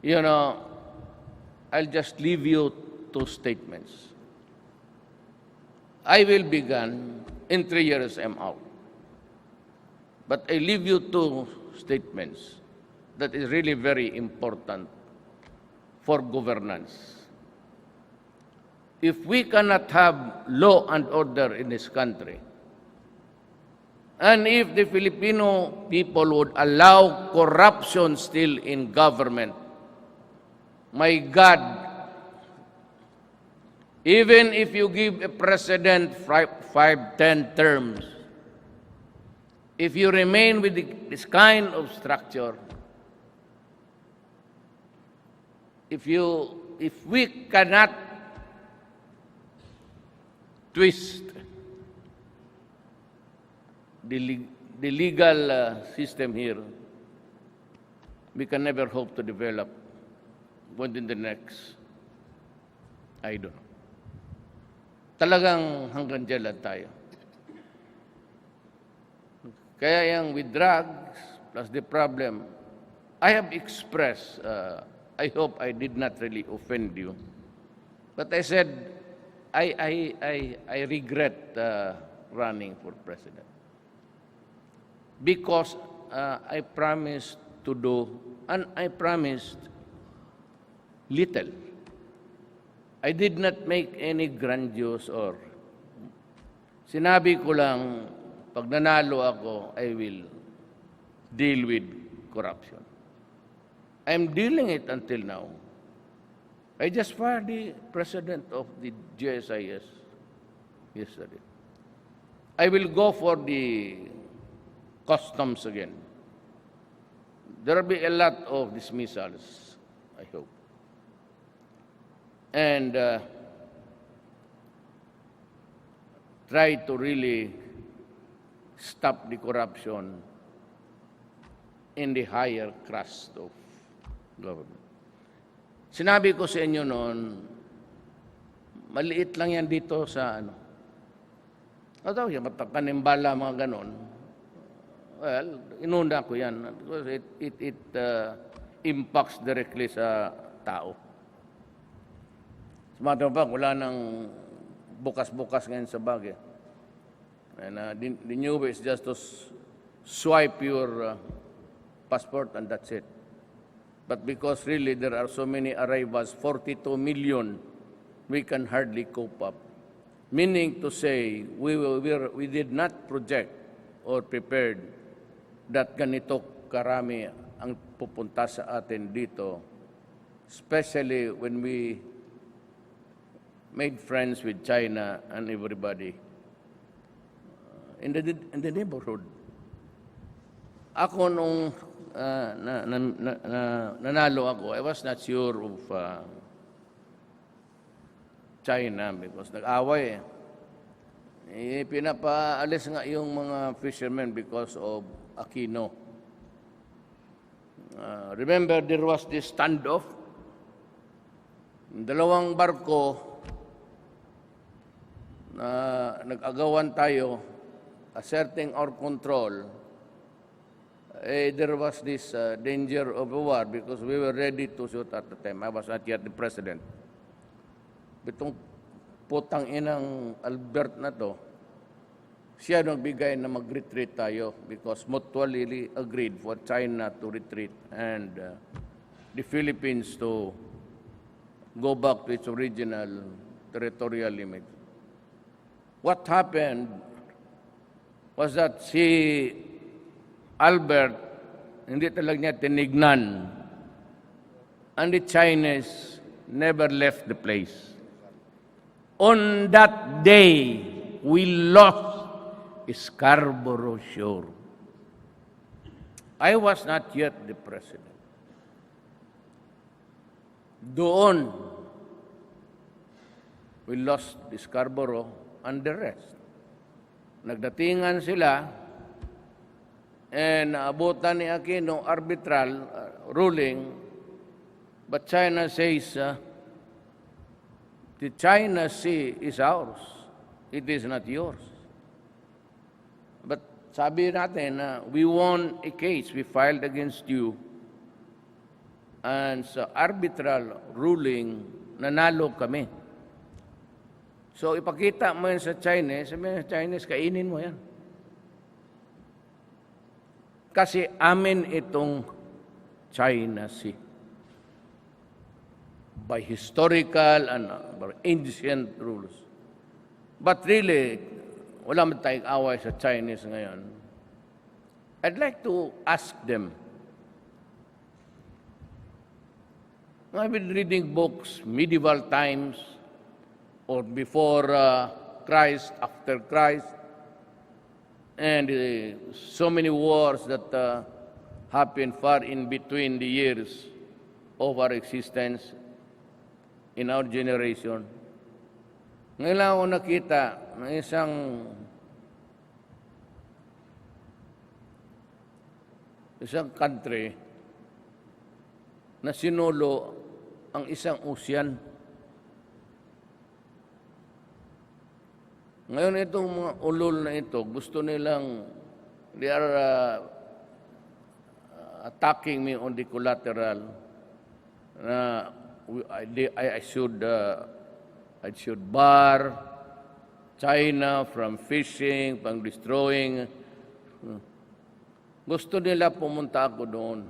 You know, I'll just leave you two statements. I will begin in 3 years, I'm out. But I leave you two statements that is really very important for governance. If we cannot have law and order in this country, and if the Filipino people would allow corruption still in government, my God, even if you give a president 5, 10 terms, if you remain with this kind of structure, if we cannot twist the legal system here, we can never hope to develop within the next, I don't know. Talagang hanggang dyan lang tayo. Kaya yung with drugs, plus the problem, I have expressed, I hope I did not really offend you, but I said, I regret running for president. Because I promised to do, and I promised little. I did not make any grandiose or sinabi ko lang, pag nanalo ako, I will deal with corruption. I'm dealing it until now. I just fired the president of the GSIS yesterday. I will go for the customs again. There will be a lot of dismissals, I hope. And try to really stop the corruption in the higher crust of government. Sinabi ko sa inyo noon, maliit lang yan dito sa ano. Ano yung matatanimbala mga ganon. Well, inunda ko yan because it impacts directly sa tao. Sa matter of fact, wala nang bukas-bukas ngayon sa bagay. And the new way is just to swipe your passport and that's it. But because really there are so many arrivals, 42 million, we can hardly cope up. Meaning to say, we did not project or prepared that ganito karami ang pupunta sa atin dito, especially when we made friends with China and everybody in the neighborhood. Ako nung nanalo ako, I was not sure of China because nag-away eh. Pinapaalis nga yung mga fishermen because of Aquino. Remember, there was this standoff. Dalawang barko na nag-agawan tayo, asserting our control. There was this danger of a war because we were ready to shoot at the time. I was not yet the president. Itong putang inang Albert na to, siya nagbigay na mag-retreat tayo because mutually agreed for China to retreat and the Philippines to go back to its original territorial limit. What happened was that si Albert, hindi talaga niya tinignan. And the Chinese never left the place. On that day, we lost Scarborough Shore. I was not yet the president. Doon, we lost the Scarborough and the rest. Nagdatingan sila, and naabutan ni Aquino arbitral ruling, but China says the China Sea is ours. It is not yours. But sabi natin na we won a case we filed against you And sa arbitral ruling, nanalo kami. So ipakita mo yan sa Chinese, sabihin sa Chinese, kainin mo yan. Kasi amin itong China Sea. By historical and ancient rules. But really, wala man tayong away sa Chinese ngayon. I'd like to ask them, I've been reading books, medieval times, or before Christ, after Christ, and so many wars that happened far in between the years of our existence in our generation. Ngayon lang ako nakita ng isang country na sinulo ang isang ocean. Ngayon itong mga ulol na ito, gusto nilang, they are attacking me on the collateral na I should bar China from fishing, from destroying. Gusto nila pumunta ako doon.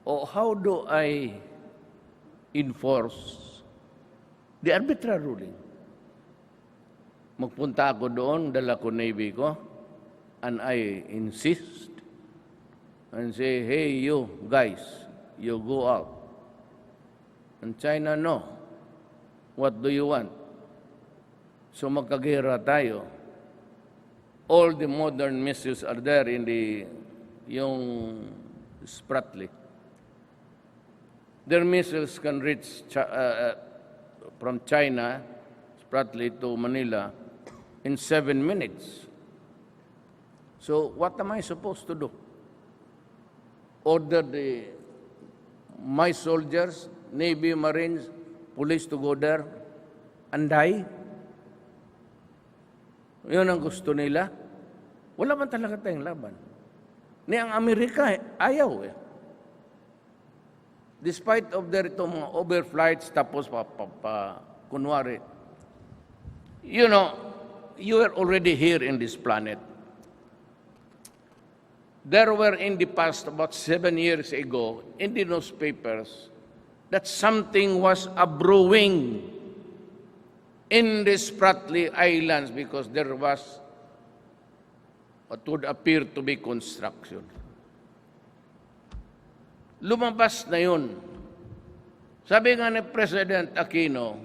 O how do I enforce the arbitral ruling? Magpunta ako doon, dala ko Navy ko, and I insist and say, hey, you guys, you go out. And China, no. What do you want? So magkagera tayo. All the modern missiles are there in yung Spratly. Their missiles can reach from China, Spratly to Manila, in 7 minutes. So what am I supposed to do? Order my soldiers, Navy, Marines, police to go there and die? Yun ang gusto nila. Wala man talaga tayong laban. Ni ang Amerika, ayaw eh. Despite of their mga overflights, tapos kunwari, you know, you are already here in this planet. There were in the past, about 7 years ago, in the newspapers, that something was brewing in the Spratly Islands because there was what would appear to be construction. Lumabas na yun. Sabi nga ni President Aquino,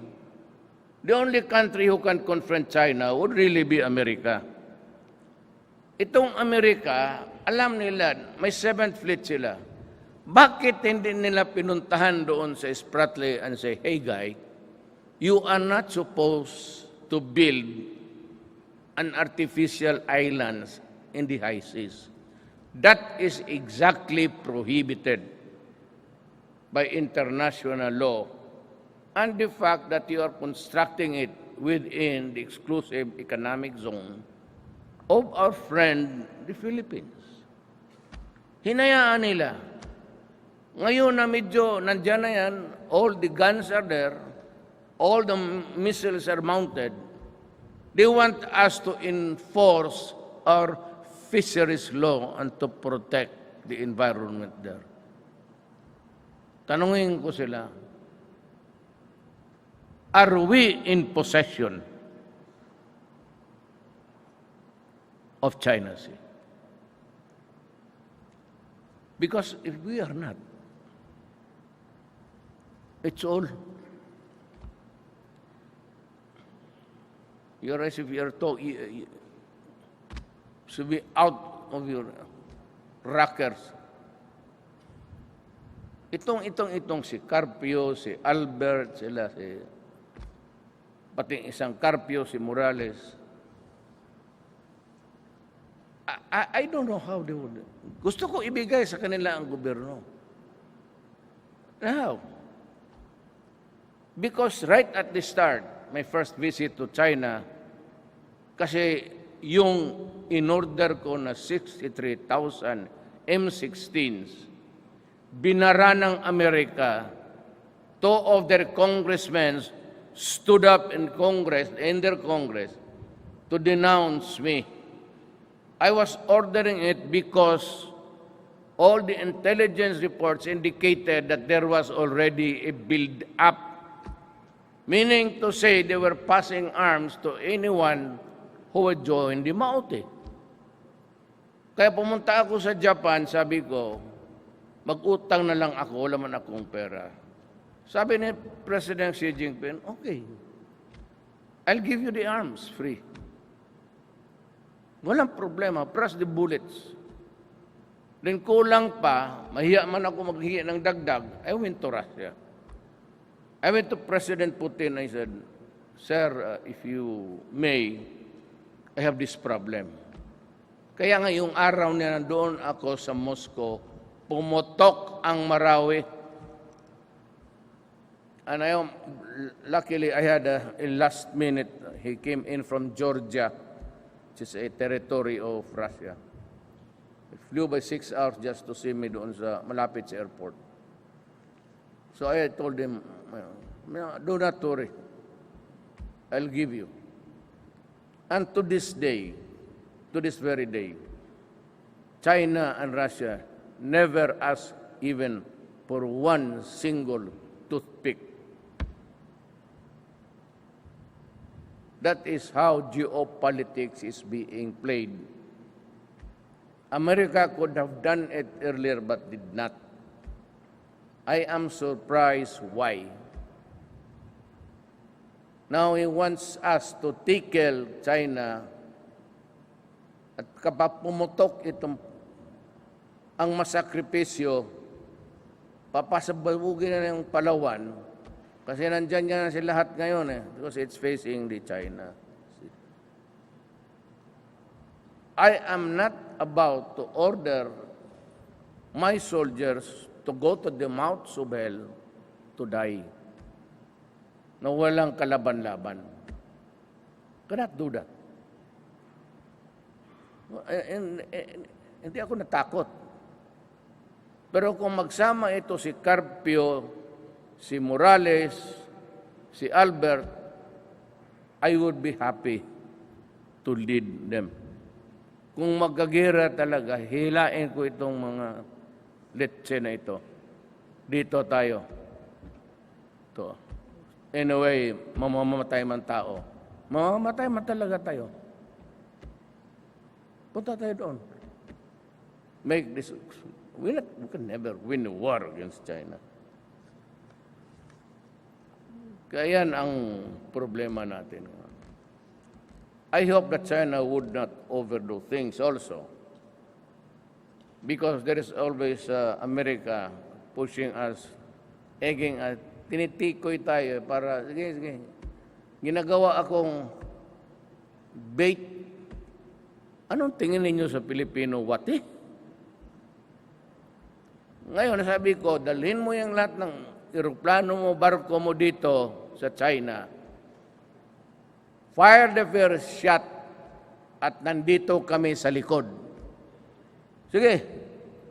the only country who can confront China would really be America. Itong Amerika, alam nila, may 7th Fleet sila. Bakit hindi nila pinuntahan doon sa Spratly and say, hey guy, you are not supposed to build an artificial islands in the high seas. That is exactly prohibited by international law. And the fact that you are constructing it within the exclusive economic zone of our friend, the Philippines. Hinayaan nila. Ngayon na medyo nandyan na yan, all the guns are there, all the missiles are mounted, they want us to enforce our fisheries law and to protect the environment there. Tanungin ko sila, are we in possession of China Sea? Because if we are not, it's all. You're as if you're to be out of your rockers. Itong si Carpio, si Albert, pati isang Carpio, si Morales. I don't know how they would. Gusto ko ibigay sa kanila ang gobyerno. How? Because right at the start, my first visit to China, kasi yung in-order ko na 63,000 M16s, binara ng Amerika. Two of their congressmen stood up in their Congress, to denounce me. I was ordering it because all the intelligence reports indicated that there was already a build-up, meaning to say they were passing arms to anyone who would join the Maute. Kaya pumunta ako sa Japan, sabi ko, mag-utang na lang ako, wala man akong pera. Sabi ni President Xi Jinping, okay, I'll give you the arms free. Walang problema, press the bullets. Then kulang pa, mahiya man ako maghiya ng dagdag, I went to Russia. I went to President Putin, I said, Sir, if you may, I have this problem. Kaya ngayong araw na nandoon ako sa Moscow, pumutok ang Marawi. And luckily, I had a last minute. He came in from Georgia, which is a territory of Russia. He flew by 6 hours just to see me doon sa malapit sa airport. So I told him, do not worry. I'll give you. And to this day, to this very day, China and Russia never asked even for one single toothpick. That is how geopolitics is being played. America could have done it earlier but did not. I am surprised why. Now he wants us to tickle China at kapag pumutok itong ang masakripisyo, papasabugin na ng Palawan. Kasi nandyan na si lahat ngayon because it's facing the China. I am not about to order my soldiers to go to the mouths of hell to die na walang kalaban-laban. Cannot do that. Hindi ako natakot. Pero kung magsama ito si Carpio, si Morales, si Albert, I would be happy to lead them. Kung magkagera talaga, hilain ko itong mga letse na ito. Dito tayo. Ito. Anyway, mamamatay man tao. Mamamatay man talaga tayo. Punta tayo doon. Make this. We can never win a war against China. Kaya yan ang problema natin. I hope that China would not overdo things also. Because there is always America pushing us, egging us, tinitikoy tayo para, sige, ginagawa akong bait. Anong tingin ninyo sa Pilipino? Wati? Ngayon, sabi ko, dalhin mo yung lahat ng eroplano mo, barko mo dito sa China. Fire the first shot at nandito kami sa likod. Sige,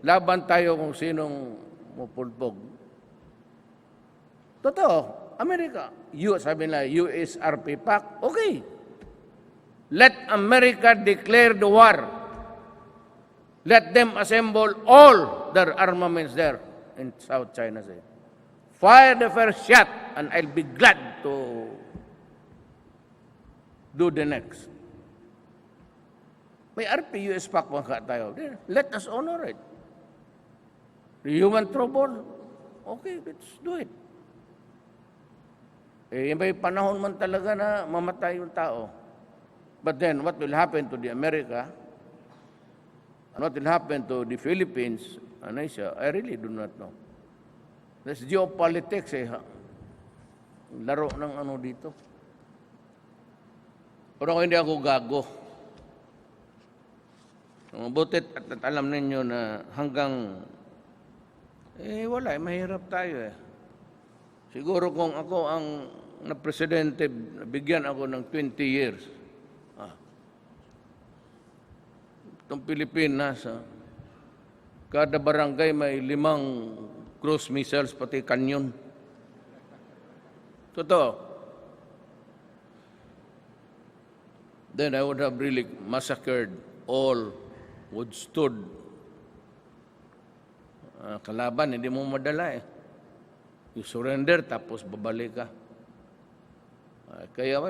laban tayo kung sinong mupulpog. Totoo, Amerika. Sabi na, USRP Pact, okay. Let America declare the war. Let them assemble all their armaments there in South China Sea. Fire the first shot, and I'll be glad to do the next. May RP-US Pact ka tayo. Let us honor it. The human trouble, okay, let's do it. May panahon man talaga na mamatay yung tao. But then, what will happen to the America? And what will happen to the Philippines and Asia? I really do not know. There's geopolitics laro ng ano dito. Pero hindi ako gago. Butit at alam ninyo na hanggang wala, mahirap tayo Siguro kung ako ang na-presidente, bigyan ako ng 20 years. Itong Pilipinas, Kada barangay may 5 cruise missiles, pati kanyon. Totoo. Then I would have really massacred all who stood. Kalaban, hindi mo madala eh. You surrender, tapos babalik ka. Kaya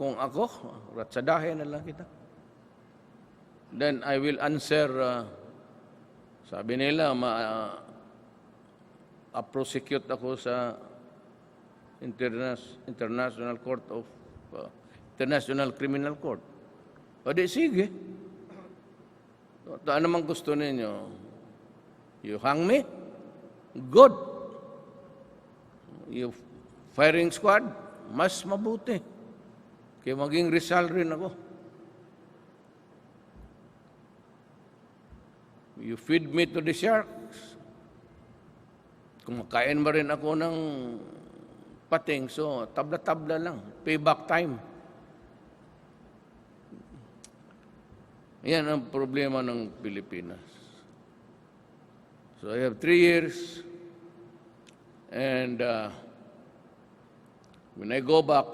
kung ako, ratsadahin na lang kita. Then I will answer, sabi nila, prosecute ako sa International Court of International Criminal Court. O di, sige. Ano naman gusto ninyo? You hang me? Good. You firing squad? Mas mabuti. Kaya maging Rizal rin ako. You feed me to the sharks. Kumakain mo rin ako ng pating, so tabla-tabla lang. Payback time. Yan ang problema ng Pilipinas. So I have 3 years, and when I go back,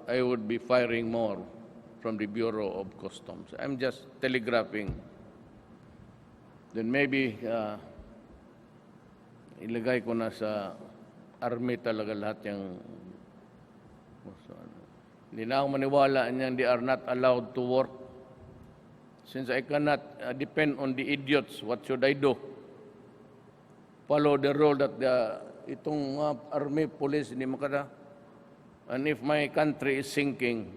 I would be firing more from the Bureau of Customs. I'm just telegraphing. Then maybe ilagay ko na sa army talaga lahat yung... Hindi na ako maniwala niyan, they are not allowed to work. Since I cannot depend on the idiots, what should I do? Follow the rule that itong army, police, hindi makata. And if my country is sinking,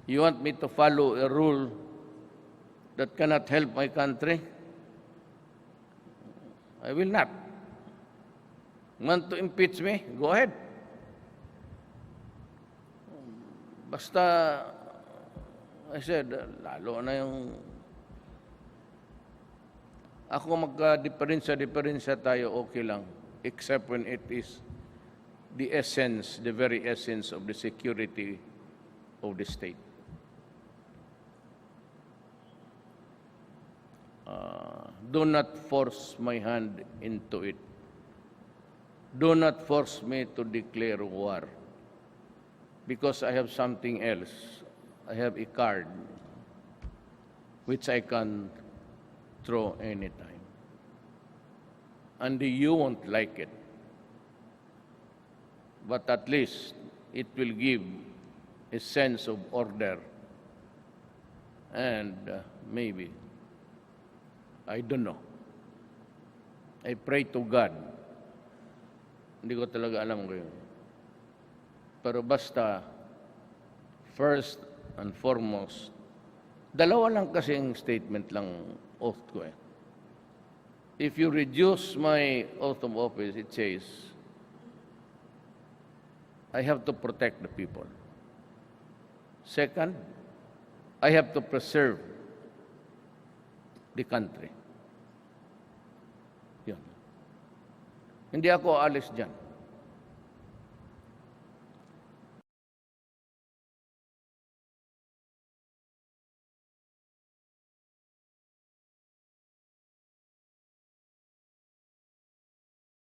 you want me to follow a rule that cannot help my country? I will not. Want to impeach me? Go ahead. Basta, I said, lalo na yung... Ako magka-diferensya tayo, okay lang. Except when it is the essence, the very essence of the security of the state. Do not force my hand into it. Do not force me to declare war. Because I have something else. I have a card which I can throw anytime. And you won't like it. But at least it will give a sense of order. And maybe, I don't know. I pray to God. Hindi ko talaga alam ko yun. Pero basta, first and foremost, dalawa lang kasing statement lang oath ko eh. If you reduce my oath of office, it says, I have to protect the people. Second, I have to preserve the country. Yun. Hindi ako alis dyan.